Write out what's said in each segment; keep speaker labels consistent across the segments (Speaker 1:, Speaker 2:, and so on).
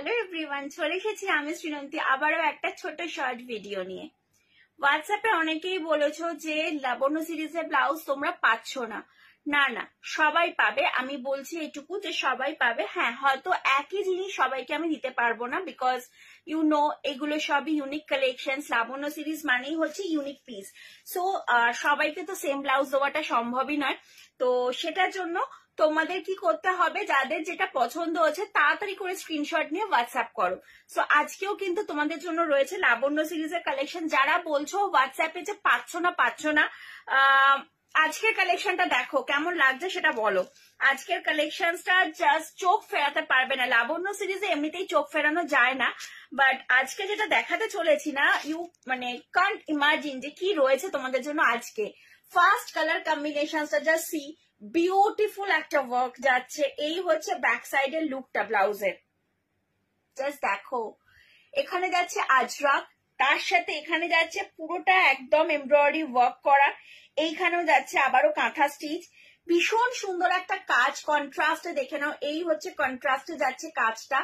Speaker 1: Hello everyone, চলে এসেছি আমি শ্রীনন্তী আবারও একটা ছোট শর্ট ভিডিও নিয়ে। হোয়াটসঅ্যাপে অনেকেই বলেছো যে লাবণ্য সিরিজের ব্লাউজ তোমরা পাচ্ছ না। না না, সবাই পাবে। আমি বলছি এটুকু যে সবাই পাবে। হ্যাঁ, হয়তো একই জিনিস সবাইকে আমি দিতে পারবো না, বিকজ এগুলো সবই ইউনিক কালেকশন। লাবণ্য সিরিজ মানেই হচ্ছে ইউনিক পিস। সো সবাইকে তো সেম ব্লাউজ দেওয়াটা সম্ভবই নয়। তো সেটার জন্য তোমাদের কি করতে হবে, যাদের যেটা পছন্দ হচ্ছে তাড়াতাড়ি করে স্ক্রিনশট নিয়ে হোয়াটসঅ্যাপ করো। সো আজকেও কিন্তু তোমাদের জন্য রয়েছে লাবণ্য সিরিজের কালেকশন। যারা বলছো হোয়াটসঅ্যাপে যে পাচ্ছ না, আজকের কালেকশনটা দেখো কেমন লাগছে সেটা বলো। আজকের কালেকশনটা জাস্ট চোখ ফেরাতে পারবে না। লাবণ্য সিরিজে এমনিতেই চোখ ফেরানো যায় না, বাট আজকে যেটা দেখাতে চলেছি না, কান্ট ইমাজিন যে কি রয়েছে তোমাদের জন্য আজকে। ফার্স্ট কালার কম্বিনেশনটা জাস্ট সি, বিউটিফুল একটা ওয়ার্ক যাচ্ছে। এই হচ্ছে ব্যাক সাইডের লুকটা ব্লাউজের, জাস্ট দেখো। এখানে যাচ্ছে আজরাক, তার সাথে এখানে যাচ্ছে পুরোটা একদম এমব্রয়ডারি ওয়ার্ক করা। এইখানেও যাচ্ছে আবারও কাঁথা স্টিচ। ভীষণ সুন্দর একটা কাজ, কন্ট্রাস্টে দেখে নাও। এই হচ্ছে কন্ট্রাস্টে যাচ্ছে কাজটা,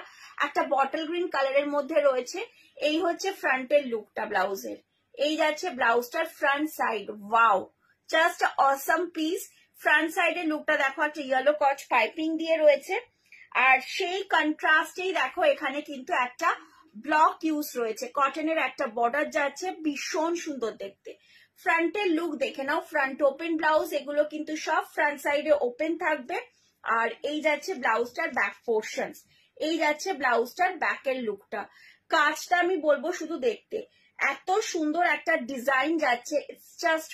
Speaker 1: একটা বটল গ্রিন কালারের মধ্যে রয়েছে। এই হচ্ছে ফ্রন্টের লুকটা ব্লাউজের। এই যাচ্ছে ব্লাউজটার front side. Wow, just awesome piece. Front সাইডের লুকটা দেখো, একটা ইয়েলো কচ পাইপিং দিয়ে রয়েছে। আর সেই কন্ট্রাস্টেই দেখো এখানে কিন্তু একটা ব্লক ইউজ রয়েছে, কটনের একটা বর্ডার যাচ্ছে, ভীষণ সুন্দর দেখতে। ফ্রন্টের লুক দেখে নাও, ফ্রন্ট ওপেন ব্লাউজ, এগুলো কিন্তু সব ফ্রন্ট সাইডে ওপেন থাকবে। আর এই যাচ্ছে ব্লাউজটার ব্যাক পোর্শন, এই যাচ্ছে ব্লাউজটার ব্যাকের লুকটা। কাজটা আমি বলবো শুধু দেখতে এত সুন্দর একটা ডিজাইন যাচ্ছে, ইটস জাস্ট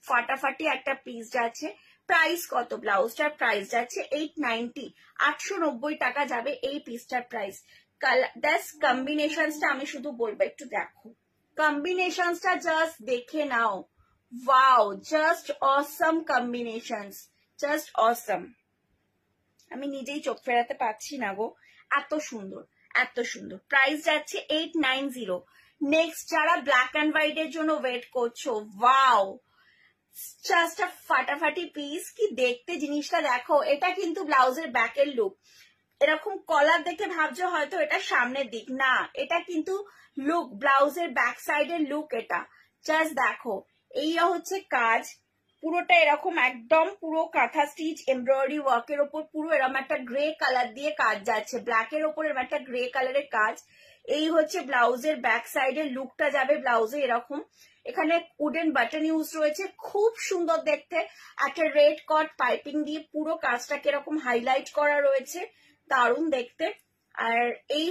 Speaker 1: ফাটাফাটি একটা পিস যাচ্ছে। প্রাইস কত? ব্লাউজটার প্রাইস যাচ্ছে 890, 890 টাকা যাবে এই পিসটার প্রাইস। কম্বিনেশনসটা আমি শুধু বলবো একটু দেখো, কম্বিনেশনসটা জাস্ট দেখে নাও। Wow, just awesome combinations, just awesome. আমি নিজেই চোখ ফেরাতে পারছি না গো, এত সুন্দর এত সুন্দর। প্রাইস যাচ্ছে 890। নেক্সট, যারা ব্ল্যাক অ্যান্ড হোয়াইট এর জন্য ওয়েট করছো, ওয়াও, জাস্ট আ ফাটাফাটি পিস। কি দেখতে জিনিসটা দেখো। এটা কিন্তু ব্লাউজের ব্যাকের লুক। এরকম কলার দেখে ভাবছো হয়তো এটা সামনের দিক, না, এটা কিন্তু লুক, ব্লাউজের ব্যাক সাইডের লুক এটা। জাস্ট দেখো, এই হচ্ছে কাজ, পুরোটা এরকম একদম পুরো কাঁথা স্টিচ এমব্রয়ডারি ওয়ার্কের ওপর পুরো এরকম একটা গ্রে কালার দিয়ে কাজ যাচ্ছে, ব্ল্যাকের ওপর এরকম একটা গ্রে কালারের কাজ। এই হচ্ছে ব্লাউজের ব্যাক সাইডের লুকটা যাবে ব্লাউজে এরকম। এখানে উডেন বাটন ইউজ রয়েছে, খুব সুন্দর দেখতে। একটা রেড কট পাইপিং দিয়ে পুরো কাজটাকে এরকম হাইলাইট করা রয়েছে, দারুণ দেখতে। আর এই